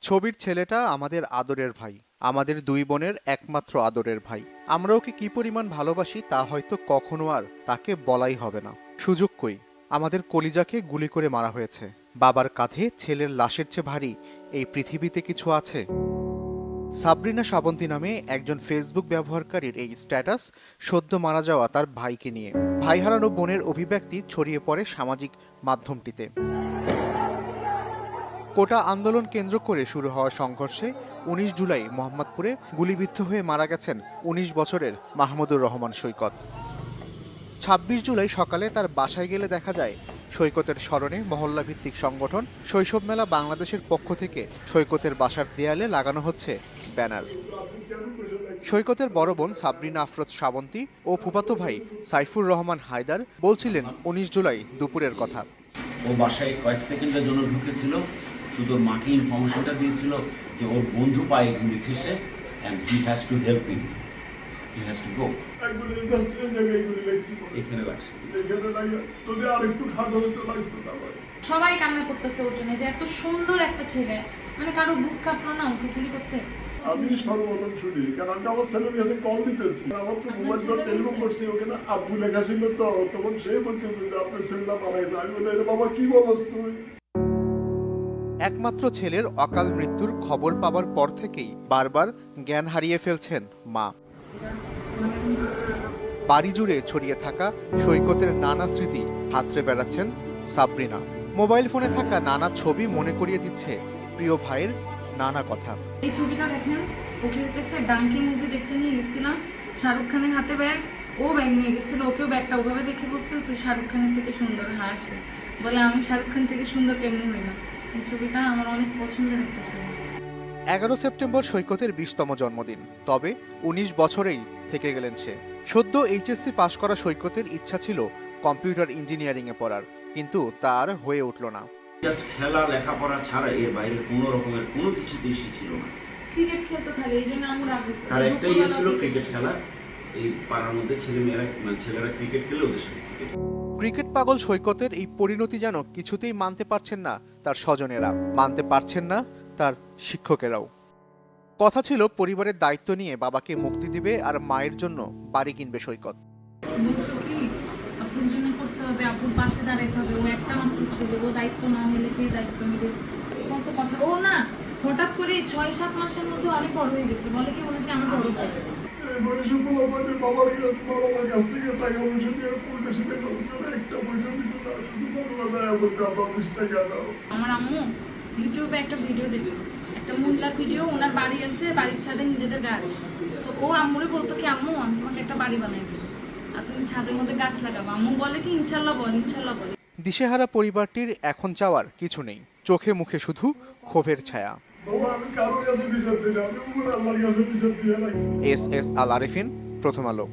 ছবির ছেলেটা আমাদের আদরের ভাই, আমাদের দুই বোনের একমাত্র আদরের ভাই। আমরা ওকে কি পরিমাণ ভালোবাসি তা হয়তো কখনো আর তাকে বলাই হবে না। সুযোগ কই? আমাদের কলিজাকে গুলি করে মারা হয়েছে। বাবার কাঁধে ছেলের লাশের চেয়ে ভারী এই পৃথিবীতে কিছু আছে? সাবরিনা শ্রাবন্তী নামে একজন ফেসবুক ব্যবহারকারীর এই স্ট্যাটাস সদ্য মারা যাওয়া তার ভাইকে নিয়ে। ভাই হারানো বোনের অভিব্যক্তি ছড়িয়ে পড়ে সামাজিক মাধ্যমটিতে। কোটা আন্দোলন কেন্দ্র করে শুরু হওয়া সংঘর্ষে ১৯ জুলাই মোহাম্মদপুরে গুলিবিদ্ধ হয়ে মারা গেছেন ১৯ বছরের মাহমুদুর রহমান সৈকত। ২৬ জুলাই সকালে তার বাসায় গেলে দেখা যায় সৈকতের স্মরণে মহল্লাভিত্তিক সংগঠন শৈশব মেলা বাংলাদেশের পক্ষ থেকে সৈকতের বাসার দেয়ালে লাগানো হচ্ছে ব্যানার। সৈকতের বড় বোন সাবরিনা আফরোজ শ্রাবন্তী ও ফুফাতো ভাই সাইফুর রহমান হায়দার বলছিলেন ১৯ জুলাই দুপুরের কথা। ও বাসায় কয়েক সেকেন্ডের জন্য ঢুকেছিল, শুধু মাকে ইনফরমেশনটা দিয়েছিল যে ওর বন্ধু পায়ে গুলি খেসে and he has to help him, he has to go. এখানে লাগছে, সবাই কান্না করতেছে ওর জন্য, যে এত সুন্দর একটা ছেলে, মানে কারো বুক কাঁপলো না ওকে গুলি করতে। আমি সর্বপ্রথম শুনি, কারণ আমি আমার ছেলের কাছে কল দিতেছি, আমার তো মোবাইল টেলিফোন করছি, ওকে না আব্বু লেখা ছিল, তো তখন সে বলছে যে আপনার ছেলেটা মারা গেছে। আমি বলি বাবা কি বলছ তুই? একমাত্র ছেলের অকাল মৃত্যুর খবর পাবার পর থেকেই বারবার জ্ঞান হারিয়ে ফেলছেন মা। বাড়ি জুড়ে ছড়িয়ে থাকা সৈকতের নানা স্মৃতি হাতড়ে বেড়াচ্ছেন সাবরিনা। মোবাইল ফোনে থাকা নানা ছবি মনে করিয়ে দিচ্ছে প্রিয় ভাইয়ের নানা কথা। এই ছবিটা দেখেন, ওকে হতেছে ডাঙ্কি মুভি দেখতে নিয়ে গেছিলাম, শাহরুখ খানের হাতে ব্যাগ, ও ব্যাগ নিয়ে গেছিল, ওকেও ব্যাগটা ওভাবে দেখে বলছে তুই শাহরুখ খানের থেকে সুন্দর। হাসে বলে আমি শাহরুখ খান থেকে সুন্দর কেমনি হই না। এই ছবিটা আমার অনেক পছন্দের একটা ছবি। ১১ সেপ্টেম্বর সৈকতের ২০তম জন্মদিন, তবে ১৯ বছরেই থেকে গেলেন সে। সদ্য এইচএসসি পাশ করা সৈকতের ইচ্ছা ছিল কম্পিউটার ইঞ্জিনিয়ারিংয়ে পড়ার, কিন্তু তার হয়ে উঠল না। জাস্ট খেলা লেখাপড়া ছাড়া এর বাইরে কোনো রকমের কোনো কিছুতেই সে ছিল না। ক্রিকেট খেলতো খালি, এই জন্য আমরা তার একটাই ইয়ে ছিল ক্রিকেট খেলা। এই পাড়ার মধ্যে ছেলেরা ক্রিকেট খেলে ওদের সাথে ক্রিকেট পাগল সৈকতের এই পরিণতি যেন কিছুতেই মানতে পারছেন না তার স্বজনেরা, মানতে পারছেন না তার শিক্ষকেরাও। কথা ছিল পরিবারের দায়িত্ব নিয়ে বাবাকে মুক্তি দিবে আর মায়ের জন্য বাড়ি কিনবে সৈকত। বলতো কি আপুর জন্য করতে হবে, আপুর পাশে দাঁড়াতে হবে, ও একটা মাত্র ছিল, ও দায়িত্ব না নিলে কে দায়িত্ব নেবে? কত কথা। ও না হঠাৎ করে ৬-৭ মাসের মধ্যে অনেক বড় হয়ে গেছে, বলে কি ওনাকে আমি বড় ভাই। এই বয়সে পোলাপানে বাবার কাছ থেকে টাকা পয়সা নিয়ে পুরো সাথে খরচ করে একটা পয়সা দিত না, শুধু বাংলা দেয় বলতে আবার ২০ টাকা দাও। আমার আম্মু ইউটিউবে একটা ভিডিও দেখতো, একটা মহিলার ভিডিও, ওনার বাড়ি আছে, বাড়ির ছাদে নিজেদের গাছ। তো ও আম্মুরে বলতো কি আম্মু আমি তোমাকে একটা বাড়ি বানাই দেবো, আর তুমি ছাদের মধ্যে গাছ লাগাবো। আম্মু বলে কি ইনশাল্লাহ বল, ইনশাল্লাহ বলে। দিশেহারা পরিবারটির এখন চাওয়ার কিছু নেই, চোখে মুখে শুধু ক্ষোভের ছায়া। আমি কারোর কাছে বিচার দিই না, আমি আল্লাহর কাছে বিচার দিয়ে রাখছি। এস আল আরিফিন, প্রথম আলো।